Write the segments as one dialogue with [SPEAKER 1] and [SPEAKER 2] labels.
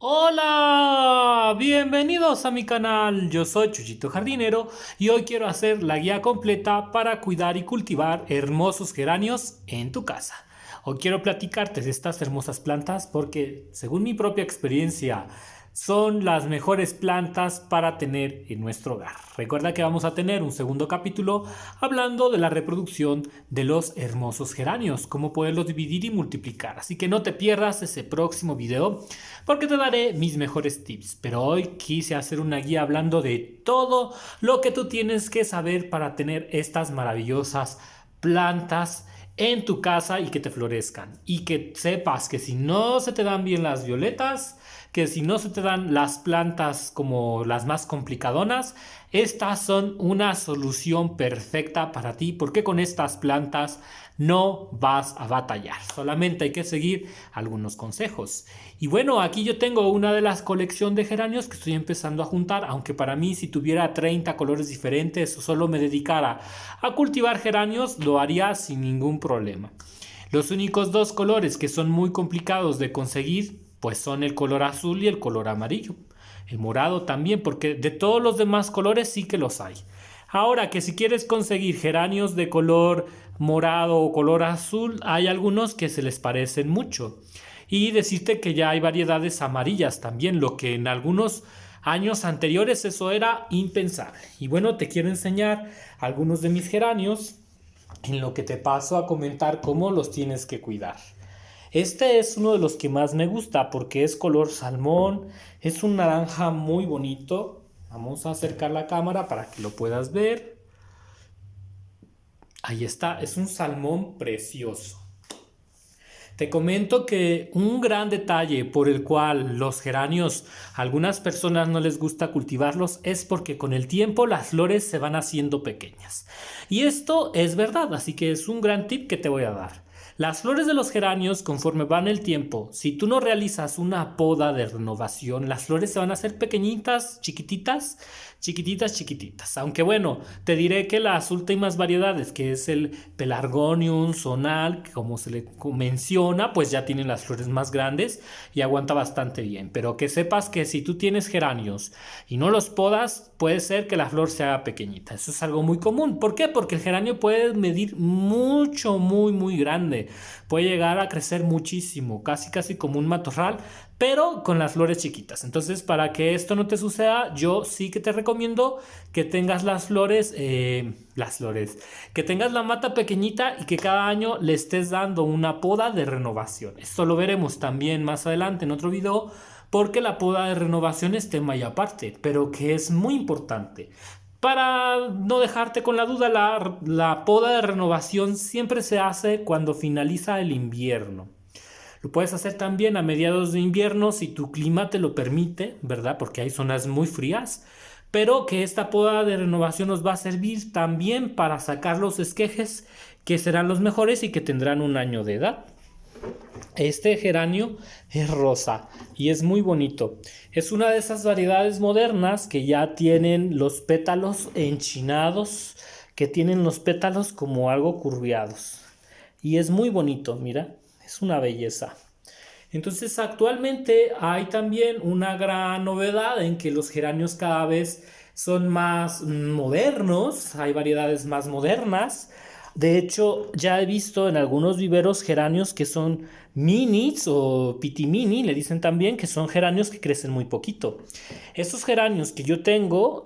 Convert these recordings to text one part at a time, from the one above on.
[SPEAKER 1] Hola, bienvenidos a mi canal. Yo soy Chuchito Jardinero y hoy quiero hacer la guía completa para cuidar y cultivar hermosos geranios en tu casa. Hoy quiero platicarte de estas hermosas plantas porque, según mi propia experiencia, son las mejores plantas para tener en nuestro hogar. Recuerda que vamos a tener un segundo capítulo hablando de la reproducción de los hermosos geranios, cómo poderlos dividir y multiplicar. Así que no te pierdas ese próximo video porque te daré mis mejores tips. Pero hoy quise hacer una guía hablando de todo lo que tú tienes que saber para tener estas maravillosas plantas en tu casa y que te florezcan. Y que sepas que si no se te dan bien las violetas, que si no se te dan las plantas como las más complicadonas, estas son una solución perfecta para ti, porque con estas plantas no vas a batallar. Solamente hay que seguir algunos consejos. Y bueno, aquí yo tengo una de las colecciones de geranios que estoy empezando a juntar, aunque para mí si tuviera 30 colores diferentes o solo me dedicara a cultivar geranios, lo haría sin ningún problema. Los únicos dos colores que son muy complicados de conseguir, pues son el color azul y el color amarillo. El morado también, porque de todos los demás colores sí que los hay. Ahora que si quieres conseguir geranios de color morado o color azul, hay algunos que se les parecen mucho. Y decirte que ya hay variedades amarillas también, lo que en algunos años anteriores eso era impensable. Y bueno, te quiero enseñar algunos de mis geranios en lo que te paso a comentar cómo los tienes que cuidar. Este es uno de los que más me gusta porque es color salmón, es un naranja muy bonito. Vamos a acercar la cámara para que lo puedas ver. Ahí está, es un salmón precioso. Te comento que un gran detalle por el cual los geranios a algunas personas no les gusta cultivarlos es porque con el tiempo las flores se van haciendo pequeñas. Y esto es verdad, así que es un gran tip que te voy a dar. Las flores de los geranios, conforme van el tiempo, si tú no realizas una poda de renovación, las flores se van a hacer pequeñitas, chiquititas, chiquititas, chiquititas. Aunque bueno, te diré que las últimas variedades, que es el Pelargonium, Zonal, que como se le menciona, pues ya tienen las flores más grandes y aguanta bastante bien. Pero que sepas que si tú tienes geranios y no los podas, puede ser que la flor sea pequeñita. Eso es algo muy común. ¿Por qué? Porque el geranio puede medir mucho, muy grande. Puede llegar a crecer muchísimo, casi como un matorral, pero con las flores chiquitas. Entonces, para que esto no te suceda, yo sí que te recomiendo que tengas que tengas la mata pequeñita y que cada año le estés dando una poda de renovación. Esto lo veremos también más adelante en otro video, porque la poda de renovación es tema y aparte, pero que es muy importante. Para no dejarte con la duda, la poda de renovación siempre se hace cuando finaliza el invierno. Lo puedes hacer también a mediados de invierno si tu clima te lo permite, ¿verdad? Porque hay zonas muy frías. Pero que esta poda de renovación nos va a servir también para sacar los esquejes que serán los mejores y que tendrán un año de edad. Este geranio es rosa y es muy bonito. Es una de esas variedades modernas que ya tienen los pétalos enchinados, que tienen los pétalos como algo curviados. Y es muy bonito, mira, es una belleza. Entonces actualmente hay también una gran novedad en que los geranios cada vez son más modernos, hay variedades más modernas. De hecho, ya he visto en algunos viveros geranios que son minis o pitimini, le dicen también, que son geranios que crecen muy poquito. Estos geranios que yo tengo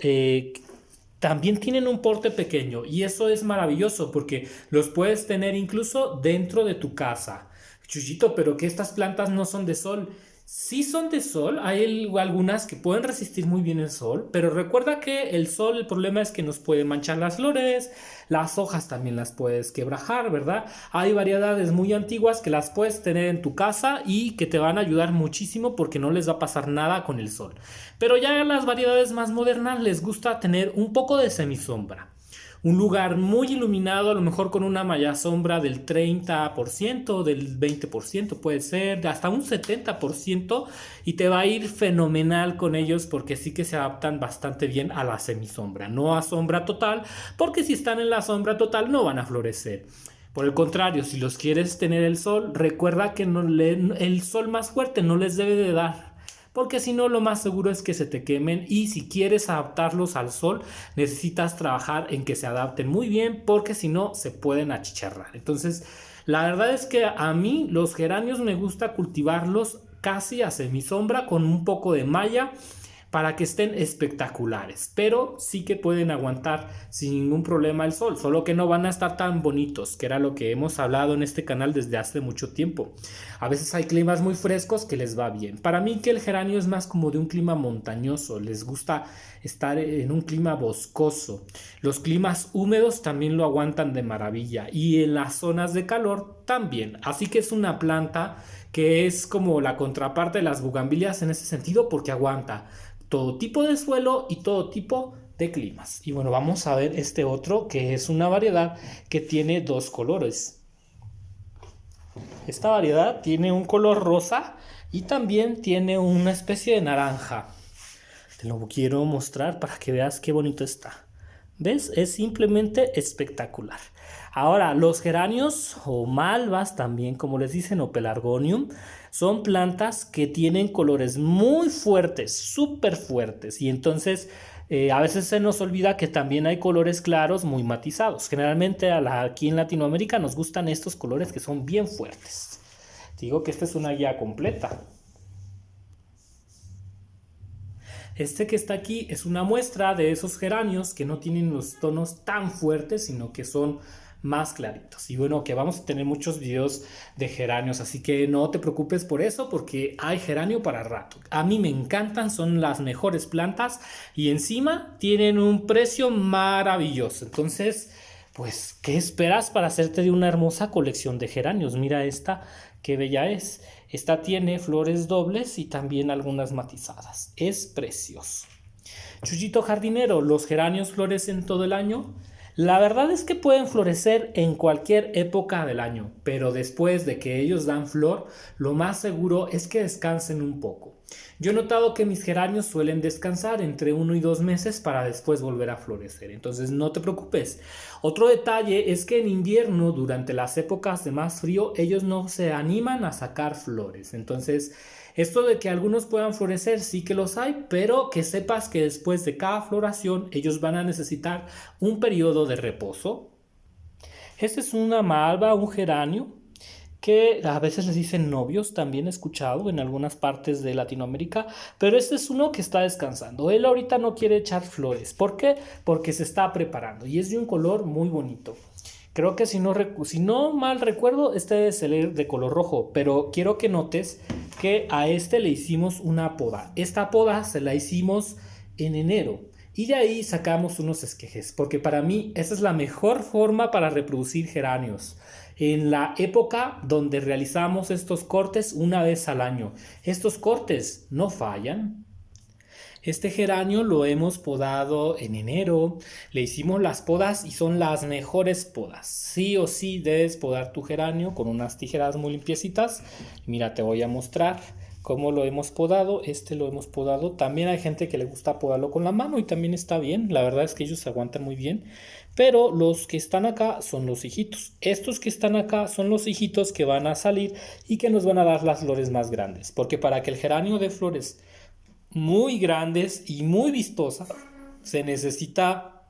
[SPEAKER 1] también tienen un porte pequeño y eso es maravilloso porque los puedes tener incluso dentro de tu casa. Chuchito, pero que estas plantas no son de sol. Sí son de sol, hay algunas que pueden resistir muy bien el sol, pero recuerda que el sol, el problema es que nos puede manchar las flores, las hojas también las puedes quebrajar, ¿verdad? Hay variedades muy antiguas que las puedes tener en tu casa y que te van a ayudar muchísimo porque no les va a pasar nada con el sol. Pero ya las variedades más modernas les gusta tener un poco de semisombra. Un lugar muy iluminado, a lo mejor con una malla sombra del 30%, del 20%, puede ser, hasta un 70%, y te va a ir fenomenal con ellos porque sí que se adaptan bastante bien a la semisombra, no a sombra total, porque si están en la sombra total no van a florecer. Por el contrario, si los quieres tener el sol, recuerda que el sol más fuerte no les debe de dar, porque si no lo más seguro es que se te quemen, y si quieres adaptarlos al sol necesitas trabajar en que se adapten muy bien, porque si no se pueden achicharrar. Entonces la verdad es que a mí los geranios me gusta cultivarlos casi a semisombra con un poco de malla para que estén espectaculares, pero sí que pueden aguantar sin ningún problema el sol, solo que no van a estar tan bonitos, que era lo que hemos hablado en este canal desde hace mucho tiempo. A veces hay climas muy frescos que les va bien. Para mí que el geranio es más como de un clima montañoso, les gusta estar en un clima boscoso. Los climas húmedos también lo aguantan de maravilla, y en las zonas de calor también, así que es una planta que es como la contraparte de las bugambilias en ese sentido, porque aguanta todo tipo de suelo y todo tipo de climas. Y bueno, vamos a ver este otro, que es una variedad que tiene dos colores. Esta variedad tiene un color rosa y también tiene una especie de naranja. Te lo quiero mostrar para que veas qué bonito está. ¿Ves? Es simplemente espectacular. Ahora, los geranios o malvas también, como les dicen, o pelargonium, son plantas que tienen colores muy fuertes, súper fuertes. Y entonces a veces se nos olvida que también hay colores claros muy matizados. Generalmente aquí en Latinoamérica nos gustan estos colores que son bien fuertes. Te digo que esta es una guía completa. Este que está aquí es una muestra de esos geranios que no tienen los tonos tan fuertes, sino que son más claritos. Y bueno, que vamos a tener muchos videos de geranios, así que no te preocupes por eso, porque hay geranio para rato. A mí me encantan, son las mejores plantas y encima tienen un precio maravilloso. Entonces, pues, ¿qué esperas para hacerte de una hermosa colección de geranios? Mira esta, qué bella es. Esta tiene flores dobles y también algunas matizadas. Es precioso. Chuyito jardinero, ¿los geranios florecen todo el año? La verdad es que pueden florecer en cualquier época del año, pero después de que ellos dan flor, lo más seguro es que descansen un poco. Yo he notado que mis geranios suelen descansar entre 1 y 2 meses para después volver a florecer, entonces no te preocupes. Otro detalle es que en invierno, durante las épocas de más frío, ellos no se animan a sacar flores. Entonces, esto de que algunos puedan florecer sí que los hay, pero que sepas que después de cada floración ellos van a necesitar un periodo de reposo. Este es una malva, un geranio, que a veces les dicen novios, también he escuchado en algunas partes de Latinoamérica, pero este es uno que está descansando. Él ahorita no quiere echar flores. ¿Por qué? Porque se está preparando y es de un color muy bonito. Creo que si no mal recuerdo, este debe ser de color rojo, pero quiero que notes que a este le hicimos una poda. Esta poda se la hicimos en enero. Y de ahí sacamos unos esquejes, porque para mí esa es la mejor forma para reproducir geranios. En la época donde realizamos estos cortes una vez al año. Estos cortes no fallan. Este geranio lo hemos podado en enero, le hicimos las podas y son las mejores podas. Sí o sí debes podar tu geranio con unas tijeras muy limpiecitas. Mira, te voy a mostrar cómo lo hemos podado. Este lo hemos podado. También hay gente que le gusta podarlo con la mano y también está bien. La verdad es que ellos se aguantan muy bien. Pero los que están acá son los hijitos. Estos que están acá son los hijitos que van a salir y que nos van a dar las flores más grandes. Porque para que el geranio dé flores muy grandes y muy vistosas, se necesita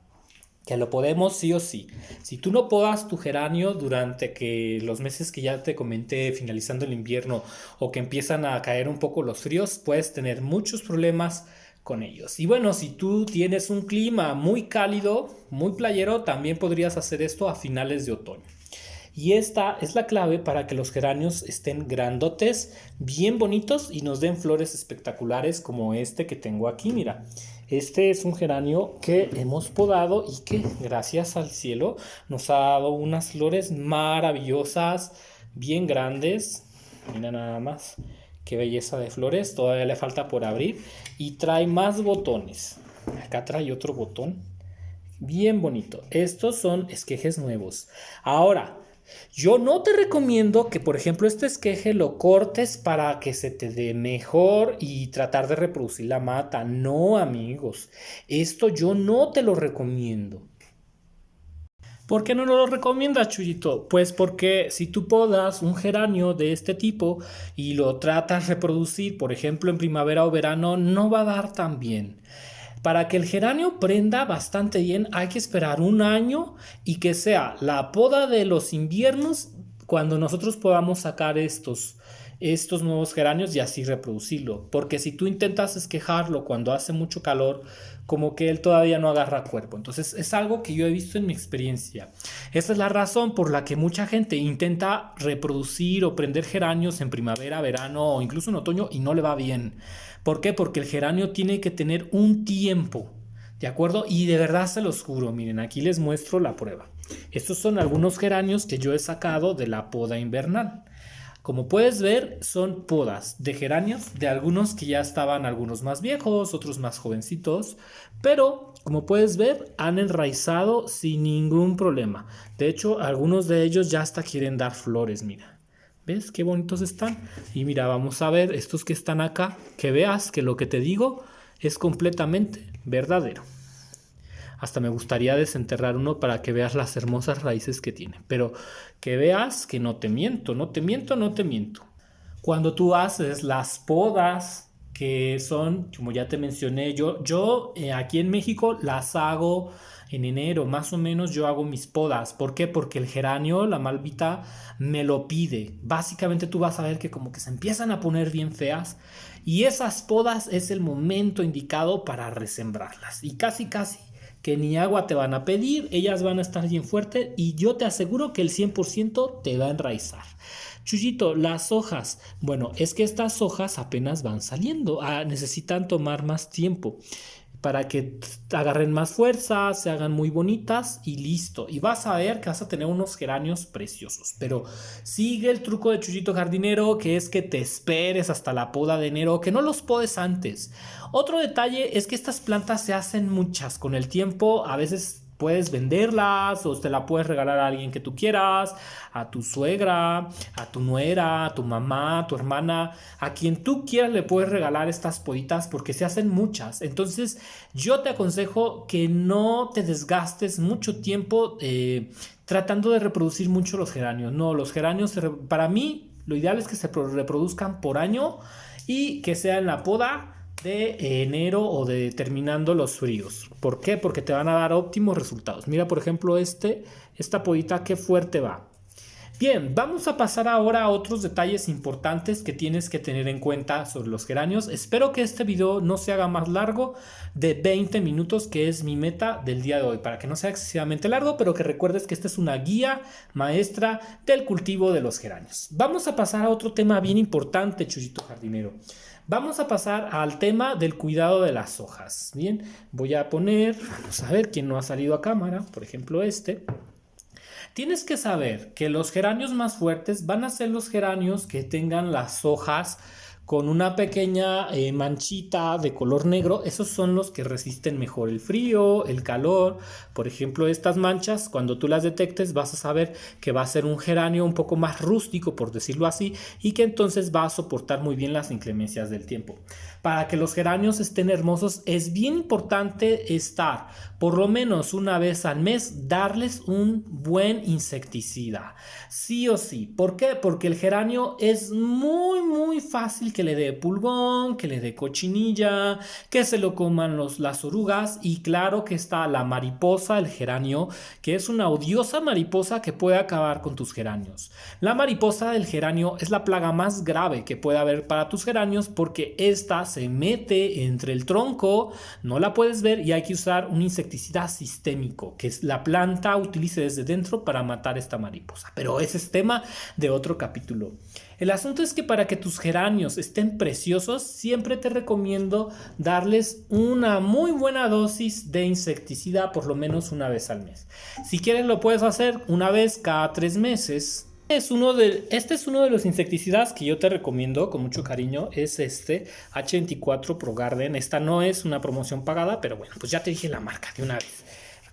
[SPEAKER 1] que lo podemos sí o sí. Si tú no podas tu geranio durante los meses que ya te comenté, finalizando el invierno, o que empiezan a caer un poco los fríos, puedes tener muchos problemas con ellos. Y bueno, si tú tienes un clima muy cálido, muy playero, también podrías hacer esto a finales de otoño. Y esta es la clave para que los geranios estén grandotes, bien bonitos y nos den flores espectaculares como este que tengo aquí. Mira, este es un geranio que hemos podado y que gracias al cielo nos ha dado unas flores maravillosas, bien grandes. Mira nada más, qué belleza de flores. Todavía le falta por abrir y trae más botones. Acá trae otro botón. Bien bonito. Estos son esquejes nuevos. Ahora, yo no te recomiendo que, por ejemplo, este esqueje lo cortes para que se te dé mejor y tratar de reproducir la mata. No, amigos, esto yo no te lo recomiendo. ¿Por qué no lo recomiendas, Chuyito? Pues porque si tú podas un geranio de este tipo y lo tratas de reproducir, por ejemplo, en primavera o verano, no va a dar tan bien. Para que el geranio prenda bastante bien hay que esperar un año y que sea la poda de los inviernos cuando nosotros podamos sacar estos nuevos geranios y así reproducirlo. Porque si tú intentas esquejarlo cuando hace mucho calor, como que él todavía no agarra cuerpo. Entonces es algo que yo he visto en mi experiencia. Esa es la razón por la que mucha gente intenta reproducir o prender geranios en primavera, verano o incluso en otoño y no le va bien. ¿Por qué? Porque el geranio tiene que tener un tiempo, ¿de acuerdo? Y de verdad se los juro, miren, aquí les muestro la prueba. Estos son algunos geranios que yo he sacado de la poda invernal. Como puedes ver, son podas de geranios, de algunos que ya estaban, algunos más viejos, otros más jovencitos, pero como puedes ver, han enraizado sin ningún problema. De hecho, algunos de ellos ya hasta quieren dar flores, mira. ¿Ves qué bonitos están? Y mira, vamos a ver estos que están acá, que veas que lo que te digo es completamente verdadero. Hasta me gustaría desenterrar uno para que veas las hermosas raíces que tiene. Pero que veas que no te miento, no te miento, no te miento. Cuando tú haces las podas, que son, como ya te mencioné, yo aquí en México las hago en enero, más o menos yo hago mis podas. ¿Por qué? Porque el geranio, la malvita, me lo pide. Básicamente tú vas a ver que como que se empiezan a poner bien feas y esas podas es el momento indicado para resembrarlas. Y casi que ni agua te van a pedir, ellas van a estar bien fuertes y yo te aseguro que el 100% te va a enraizar. Chuyito, las hojas, bueno, es que estas hojas apenas van saliendo, necesitan tomar más tiempo para que agarren más fuerza, se hagan muy bonitas y listo. Y vas a ver que vas a tener unos geranios preciosos. Pero sigue el truco de Chuyito Jardinero, que es que te esperes hasta la poda de enero, que no los podes antes. Otro detalle es que estas plantas se hacen muchas. Con el tiempo a veces puedes venderlas o te la puedes regalar a alguien que tú quieras, a tu suegra, a tu nuera, a tu mamá, a tu hermana, a quien tú quieras le puedes regalar estas poditas porque se hacen muchas. Entonces yo te aconsejo que no te desgastes mucho tiempo tratando de reproducir mucho los geranios. No, los geranios para mí lo ideal es que se reproduzcan por año y que sea en la poda de enero o de terminando los fríos. ¿Por qué? Porque te van a dar óptimos resultados. Mira, por ejemplo, esta podita qué fuerte va. Bien, vamos a pasar ahora a otros detalles importantes que tienes que tener en cuenta sobre los geranios. Espero que este video no se haga más largo de 20 minutos, que es mi meta del día de hoy, para que no sea excesivamente largo, pero que recuerdes que esta es una guía maestra del cultivo de los geranios. Vamos a pasar a otro tema bien importante, Chuyito Jardinero. Vamos a pasar al tema del cuidado de las hojas. Bien, voy a poner, vamos a ver quién no ha salido a cámara, por ejemplo este. Tienes que saber que los geranios más fuertes van a ser los geranios que tengan las hojas con una pequeña manchita de color negro. Esos son los que resisten mejor el frío, el calor. Por ejemplo, estas manchas, cuando tú las detectes, vas a saber que va a ser un geranio un poco más rústico, por decirlo así, y que entonces va a soportar muy bien las inclemencias del tiempo. Para que los geranios estén hermosos, es bien importante estar por lo menos una vez al mes, darles un buen insecticida. Sí o sí. ¿Por qué? Porque el geranio es muy fácil que le dé pulgón, que le dé cochinilla, que se lo coman las orugas, y claro que está la mariposa, el geranio, que es una odiosa mariposa que puede acabar con tus geranios. La mariposa del geranio es la plaga más grave que puede haber para tus geranios porque esta se mete entre el tronco, no la puedes ver y hay que usar un insecticida sistémico que la planta utilice desde dentro para matar esta mariposa. Pero ese es tema de otro capítulo. El asunto es que para que tus geranios estén preciosos, siempre te recomiendo darles una muy buena dosis de insecticida por lo menos una vez al mes. Si quieres lo puedes hacer una vez cada 3 meses. Este es uno de los insecticidas que yo te recomiendo con mucho cariño, es este H24 Pro Garden. Esta no es una promoción pagada, pero bueno, pues ya te dije la marca de una vez.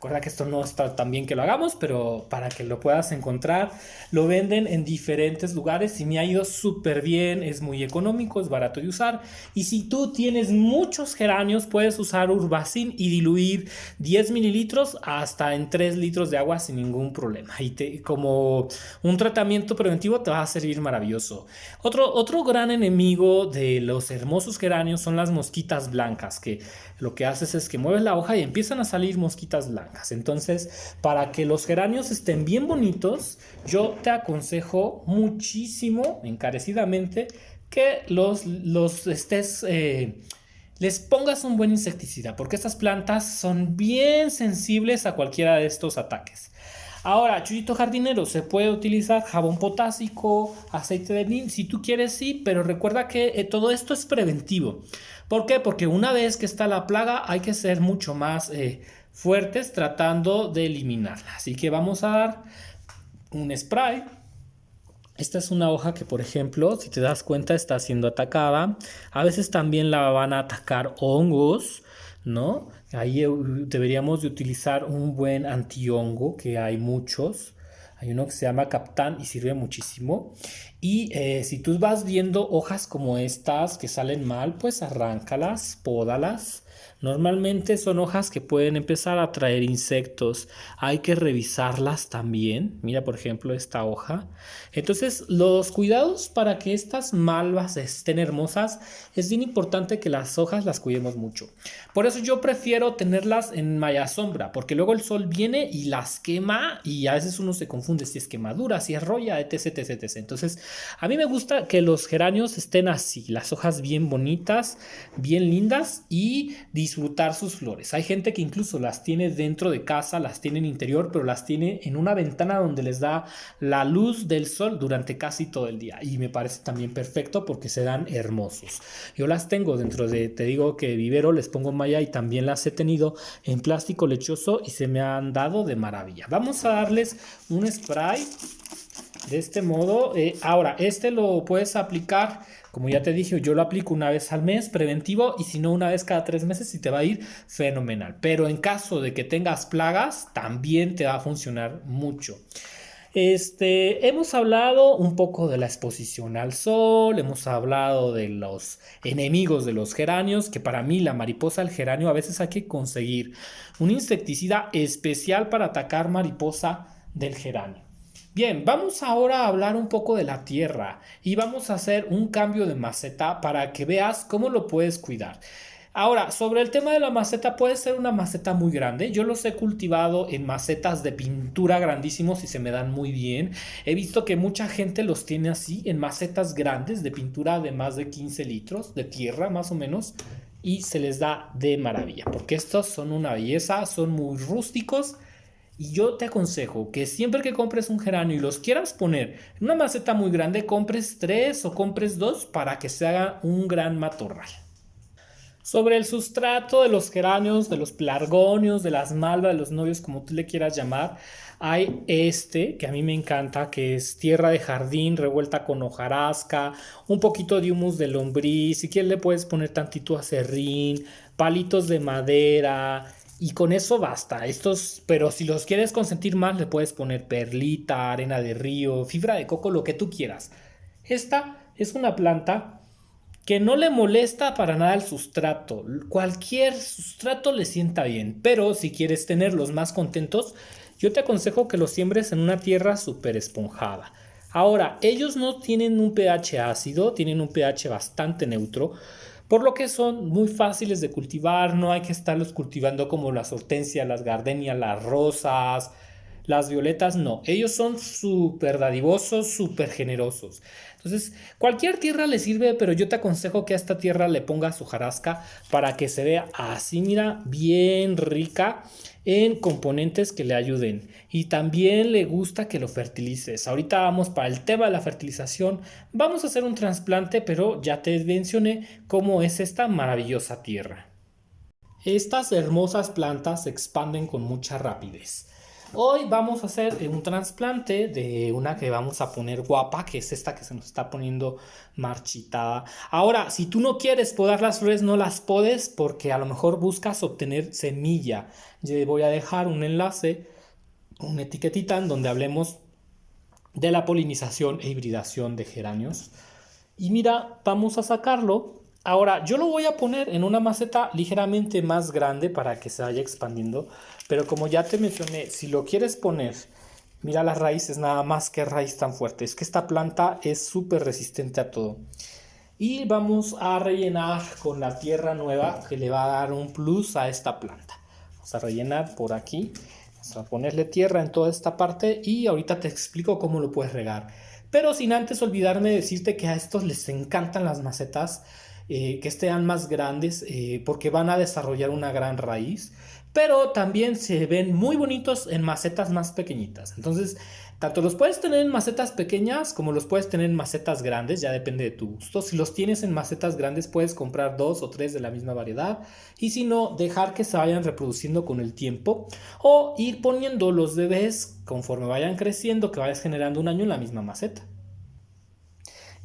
[SPEAKER 1] Recuerda que esto no está tan bien que lo hagamos, pero para que lo puedas encontrar, lo venden en diferentes lugares y me ha ido súper bien, es muy económico, es barato de usar. Y si tú tienes muchos geranios, puedes usar Urbacin y diluir 10 mililitros hasta en 3 litros de agua sin ningún problema. Y como un tratamiento preventivo te va a servir maravilloso. Otro gran enemigo de los hermosos geranios son las mosquitas blancas, que lo que haces es que mueves la hoja y empiezan a salir mosquitas blancas. Entonces, para que los geranios estén bien bonitos, yo te aconsejo muchísimo, encarecidamente, que les pongas un buen insecticida, porque estas plantas son bien sensibles a cualquiera de estos ataques. Ahora, chuyito jardinero, se puede utilizar jabón potásico, aceite de neem, si tú quieres sí, pero recuerda que todo esto es preventivo. ¿Por qué? Porque una vez que está la plaga hay que ser mucho más fuertes tratando de eliminarla. Así que vamos a dar un spray. Esta es una hoja que, por ejemplo, si te das cuenta, está siendo atacada. A veces también la van a atacar hongos, ¿no? Ahí deberíamos de utilizar un buen antihongo, que hay muchos. Hay uno que se llama Captan y sirve muchísimo. Y si tú vas viendo hojas como estas que salen mal, pues arráncalas, pódalas. Normalmente son hojas que pueden empezar a atraer insectos. Hay que revisarlas también. Mira, por ejemplo, esta hoja. Entonces, los cuidados para que estas malvas estén hermosas, es bien importante que las hojas las cuidemos mucho. Por eso yo prefiero tenerlas en malla sombra, porque luego el sol viene y las quema y a veces uno se confunde si es quemadura, si es roya, etc, etc, etc. Entonces, a mí me gusta que los geranios estén así, las hojas bien bonitas, bien lindas y disfrutar sus flores. Hay gente que incluso las tiene dentro de casa, las tiene en interior, pero las tiene en una ventana donde les da la luz del sol durante casi todo el día y me parece también perfecto porque se dan hermosos. Yo las tengo dentro de, te digo que vivero, les pongo malla y también las he tenido en plástico lechoso y se me han dado de maravilla. Vamos a darles un spray de este modo. Ahora, este lo puedes aplicar, como ya te dije, yo lo aplico una vez al mes, preventivo, y si no, una vez cada 3 meses y te va a ir fenomenal. Pero en caso de que tengas plagas, también te va a funcionar mucho. Hemos hablado un poco de la exposición al sol, hemos hablado de los enemigos de los geranios, que para mí la mariposa del geranio a veces hay que conseguir un insecticida especial para atacar mariposa del geranio. Bien, vamos ahora a hablar un poco de la tierra y vamos a hacer un cambio de maceta para que veas cómo lo puedes cuidar. Ahora, sobre el tema de la maceta, puede ser una maceta muy grande. Yo los he cultivado en macetas de pintura grandísimos y se me dan muy bien. He visto que mucha gente los tiene así, en macetas grandes de pintura de más de 15 litros de tierra, más o menos, y se les da de maravilla, porque estos son una belleza, son muy rústicos. Y yo te aconsejo que siempre que compres un geranio y los quieras poner en una maceta muy grande, compres 3 o compres 2 para que se haga un gran matorral. Sobre el sustrato de los geranios, de los pelargonios, de las malvas, de los novios, como tú le quieras llamar, hay que a mí me encanta, que es tierra de jardín revuelta con hojarasca, un poquito de humus de lombriz, si quieres le puedes poner tantito acerrín, palitos de madera, y con eso basta. Pero si los quieres consentir más, le puedes poner perlita, arena de río, fibra de coco, lo que tú quieras. Esta es una planta que no le molesta para nada el sustrato. Cualquier sustrato le sienta bien, pero si quieres tenerlos más contentos, yo te aconsejo que los siembres en una tierra súper esponjada. Ahora, ellos no tienen un pH ácido, tienen un pH bastante neutro, por lo que son muy fáciles de cultivar. No hay que estarlos cultivando como las hortensias, las gardenias, las rosas, las violetas, no. Ellos son súper dadivosos, súper generosos. Entonces, cualquier tierra le sirve, pero yo te aconsejo que a esta tierra le pongas hojarasca para que se vea así, mira, bien rica en componentes que le ayuden. Y también le gusta que lo fertilices. Ahorita vamos para el tema de la fertilización. Vamos a hacer un trasplante, pero ya te mencioné cómo es esta maravillosa tierra. Estas hermosas plantas se expanden con mucha rapidez. Hoy vamos a hacer un trasplante de una que vamos a poner guapa, que es esta que se nos está poniendo marchitada. Ahora, si tú no quieres podar las flores, no las podes porque a lo mejor buscas obtener semilla. Yo voy a dejar un enlace, una etiquetita en donde hablemos de la polinización e hibridación de geranios. Y mira, vamos a sacarlo. Ahora, yo lo voy a poner en una maceta ligeramente más grande para que se vaya expandiendo. Pero como ya te mencioné, si lo quieres poner, mira las raíces, nada más que raíz tan fuerte. Es que esta planta es súper resistente a todo. Y vamos a rellenar con la tierra nueva que le va a dar un plus a esta planta. Vamos a rellenar por aquí. Vamos a ponerle tierra en toda esta parte y ahorita te explico cómo lo puedes regar. Pero sin antes olvidarme de decirte que a estos les encantan las macetas que estén más grandes porque van a desarrollar una gran raíz. Pero también se ven muy bonitos en macetas más pequeñitas. Entonces, tanto los puedes tener en macetas pequeñas como los puedes tener en macetas grandes, ya depende de tu gusto. Si los tienes en macetas grandes, puedes comprar 2 o 3 de la misma variedad. Y si no, dejar que se vayan reproduciendo con el tiempo. O ir poniendo los bebés conforme vayan creciendo, que vayas generando un año en la misma maceta.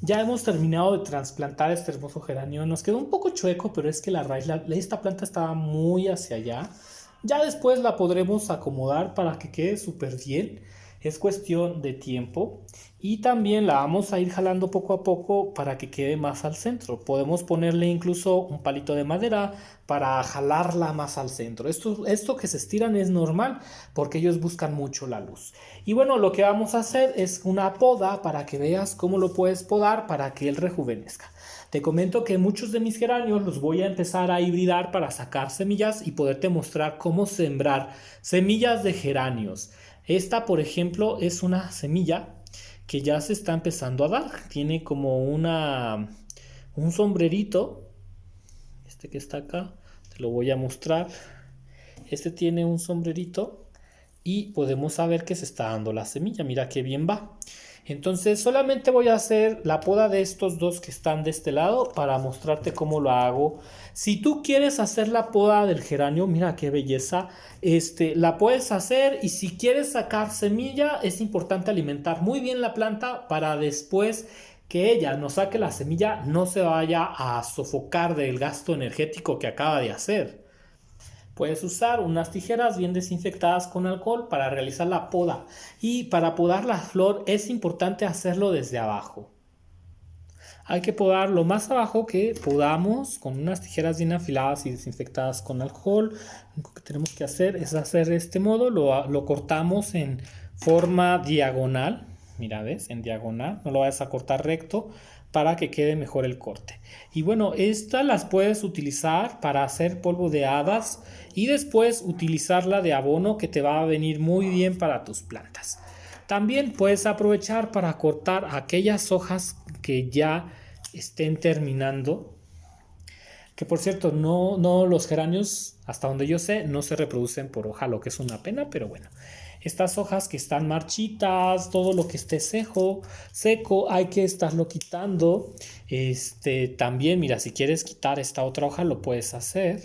[SPEAKER 1] Ya hemos terminado de trasplantar este hermoso geranio. Nos quedó un poco chueco, pero es que la raíz, esta planta estaba muy hacia allá. Ya después la podremos acomodar para que quede súper bien. Es cuestión de tiempo. Y también la vamos a ir jalando poco a poco para que quede más al centro. Podemos ponerle incluso un palito de madera para jalarla más al centro. Esto que se estiran es normal porque ellos buscan mucho la luz. Y bueno, lo que vamos a hacer es una poda para que veas cómo lo puedes podar para que él rejuvenezca. Te comento que muchos de mis geranios los voy a empezar a hibridar para sacar semillas y poderte mostrar cómo sembrar semillas de geranios. Esta, por ejemplo, es una semilla que ya se está empezando a dar. Tiene como un sombrerito. Este que está acá, te lo voy a mostrar. Este tiene un sombrerito y podemos saber que se está dando la semilla. Mira qué bien va. Entonces solamente voy a hacer la poda de estos dos que están de este lado para mostrarte cómo lo hago. Si tú quieres hacer la poda del geranio, mira qué belleza, la puedes hacer, y si quieres sacar semilla es importante alimentar muy bien la planta para después que ella nos saque la semilla no se vaya a sofocar del gasto energético que acaba de hacer. Puedes usar unas tijeras bien desinfectadas con alcohol para realizar la poda, y para podar la flor es importante hacerlo desde abajo. Hay que podar lo más abajo que podamos con unas tijeras bien afiladas y desinfectadas con alcohol. Lo único que tenemos que hacer es hacer de este modo, lo cortamos en forma diagonal. Mira, ves, en diagonal, no lo vayas a cortar recto para que quede mejor el corte. Y bueno, estas las puedes utilizar para hacer polvo de hadas y después utilizarla de abono, que te va a venir muy bien para tus plantas. También puedes aprovechar para cortar aquellas hojas que ya estén terminando. Que por cierto, no los geranios, hasta donde yo sé, no se reproducen por hoja, lo que es una pena, pero bueno. Estas hojas que están marchitas, todo lo que esté seco, hay que estarlo quitando. También, mira, si quieres quitar esta otra hoja, lo puedes hacer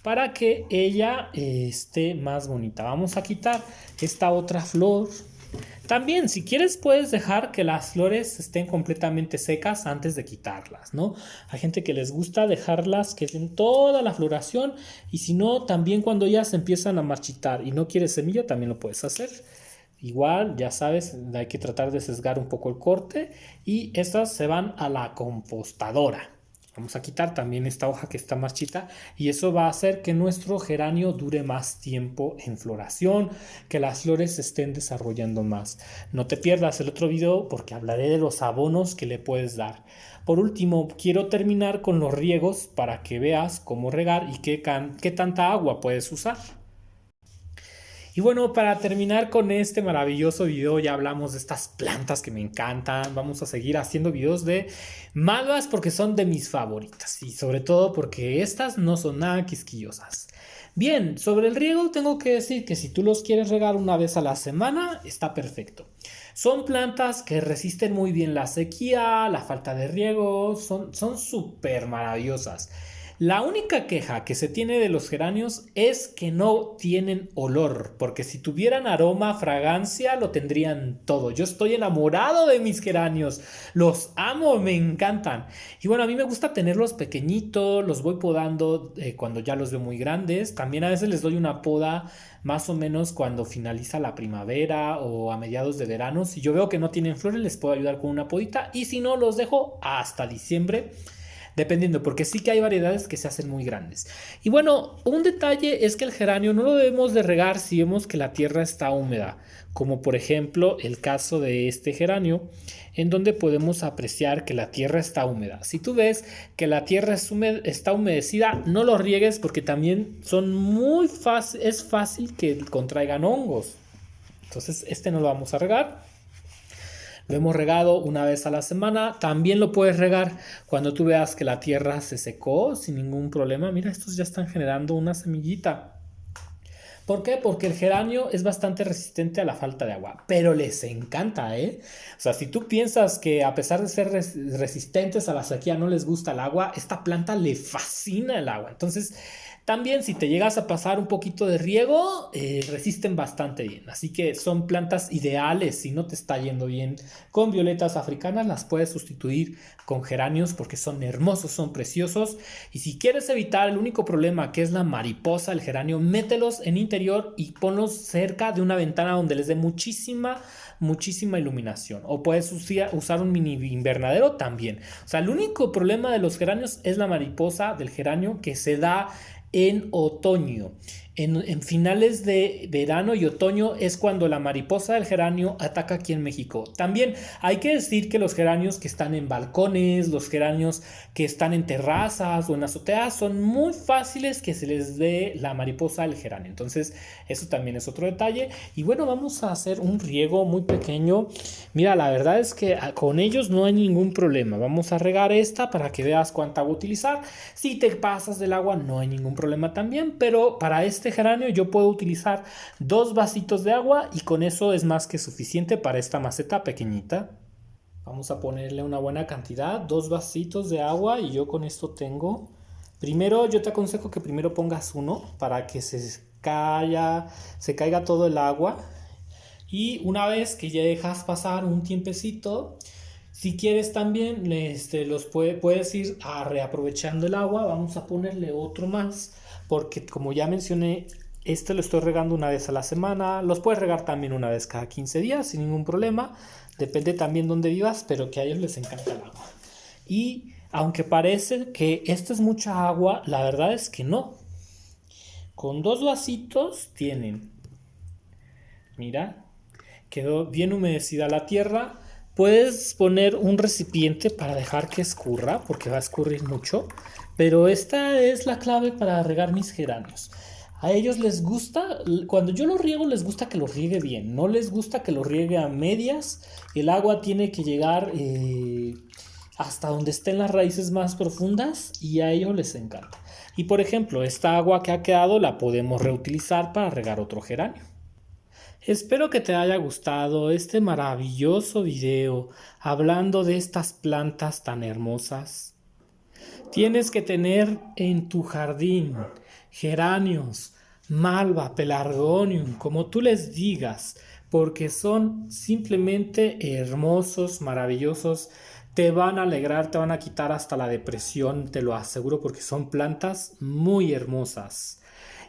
[SPEAKER 1] para que ella esté más bonita. Vamos a quitar esta otra flor. También, si quieres, puedes dejar que las flores estén completamente secas antes de quitarlas, ¿no? Hay gente que les gusta dejarlas que den toda la floración, y si no, también cuando ya se empiezan a marchitar y no quieres semilla, también lo puedes hacer. Igual, ya sabes, hay que tratar de sesgar un poco el corte, y estas se van a la compostadora. Vamos a quitar también esta hoja que está marchita, y eso va a hacer que nuestro geranio dure más tiempo en floración, que las flores se estén desarrollando más. No te pierdas el otro video porque hablaré de los abonos que le puedes dar. Por último, quiero terminar con los riegos para que veas cómo regar y qué tanta agua puedes usar. Y bueno, para terminar con este maravilloso video, ya hablamos de estas plantas que me encantan. Vamos a seguir haciendo videos de malvas porque son de mis favoritas, y sobre todo porque estas no son nada quisquillosas. Bien, sobre el riego tengo que decir que si tú los quieres regar una vez a la semana, está perfecto. Son plantas que resisten muy bien la sequía, la falta de riego, son súper maravillosas. La única queja que se tiene de los geranios es que no tienen olor, porque si tuvieran aroma, fragancia, lo tendrían todo. Yo estoy enamorado de mis geranios, los amo, me encantan. Y bueno, a mí me gusta tenerlos pequeñitos, los voy podando cuando ya los veo muy grandes. También a veces les doy una poda más o menos cuando finaliza la primavera o a mediados de verano. Si yo veo que no tienen flores, les puedo ayudar con una podita, y si no, los dejo hasta diciembre. Dependiendo, porque sí que hay variedades que se hacen muy grandes. Y bueno, un detalle es que el geranio no lo debemos de regar si vemos que la tierra está húmeda, como por ejemplo el caso de este geranio, en donde podemos apreciar que la tierra está húmeda. Si tú ves que la tierra está humedecida, no lo riegues, porque también es fácil que contraigan hongos. Entonces este no lo vamos a regar. Lo hemos regado una vez a la semana. También lo puedes regar cuando tú veas que la tierra se secó sin ningún problema. Mira, estos ya están generando una semillita. ¿Por qué? Porque el geranio es bastante resistente a la falta de agua, pero les encanta, ¿eh? O sea, si tú piensas que a pesar de ser resistentes a la sequía no les gusta el agua, esta planta le fascina el agua. Entonces, también si te llegas a pasar un poquito de riego, resisten bastante bien. Así que son plantas ideales. Si no te está yendo bien con violetas africanas, las puedes sustituir con geranios porque son hermosos, son preciosos. Y si quieres evitar el único problema, que es la mariposa, el geranio, mételos en interior y ponlos cerca de una ventana donde les dé muchísima iluminación. O puedes usar un mini invernadero también. O sea, el único problema de los geranios es la mariposa del geranio, que se da en otoño. En finales de verano y otoño es cuando la mariposa del geranio ataca aquí en México. También hay que decir que los geranios que están en balcones, los geranios que están en terrazas o en azoteas, son muy fáciles que se les dé la mariposa del geranio. Entonces eso también es otro detalle. Y bueno, vamos a hacer un riego muy pequeño. Mira, la verdad es que con ellos no hay ningún problema. Vamos a regar esta para que veas cuánta agua utilizar. Si te pasas del agua no hay ningún problema también, pero para este geranio yo puedo utilizar 2 vasitos de agua y con eso es más que suficiente para esta maceta pequeñita. Vamos a ponerle una buena cantidad, 2 vasitos de agua, y yo con esto tengo. Primero yo te aconsejo que primero pongas uno para que se caiga todo el agua, y una vez que ya dejas pasar un tiempecito, si quieres también puedes ir reaprovechando el agua. Vamos a ponerle otro más, porque como ya mencioné, lo estoy regando una vez a la semana. Los puedes regar también una vez cada 15 días sin ningún problema. Depende también dónde vivas, pero que a ellos les encanta el agua. Y aunque parece que esto es mucha agua, la verdad es que no. Con 2 vasitos tienen. Mira, quedó bien humedecida la tierra. Puedes poner un recipiente para dejar que escurra, porque va a escurrir mucho. Pero esta es la clave para regar mis geranios. A ellos les gusta, cuando yo los riego, les gusta que los riegue bien. No les gusta que los riegue a medias. El agua tiene que llegar hasta donde estén las raíces más profundas, y a ellos les encanta. Y por ejemplo, esta agua que ha quedado la podemos reutilizar para regar otro geranio. Espero que te haya gustado este maravilloso video hablando de estas plantas tan hermosas. Tienes que tener en tu jardín geranios, malva, pelargonium, como tú les digas, porque son simplemente hermosos, maravillosos. Te van a alegrar, te van a quitar hasta la depresión, te lo aseguro, porque son plantas muy hermosas.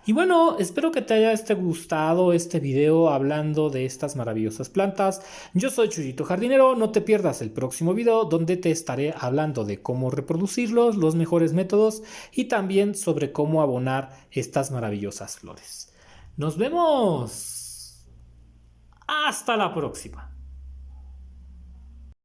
[SPEAKER 1] Y bueno, espero que te haya gustado este video hablando de estas maravillosas plantas. Yo soy Chuyito Jardinero, no te pierdas el próximo video donde te estaré hablando de cómo reproducirlos, los mejores métodos y también sobre cómo abonar estas maravillosas flores. ¡Nos vemos! ¡Hasta la próxima!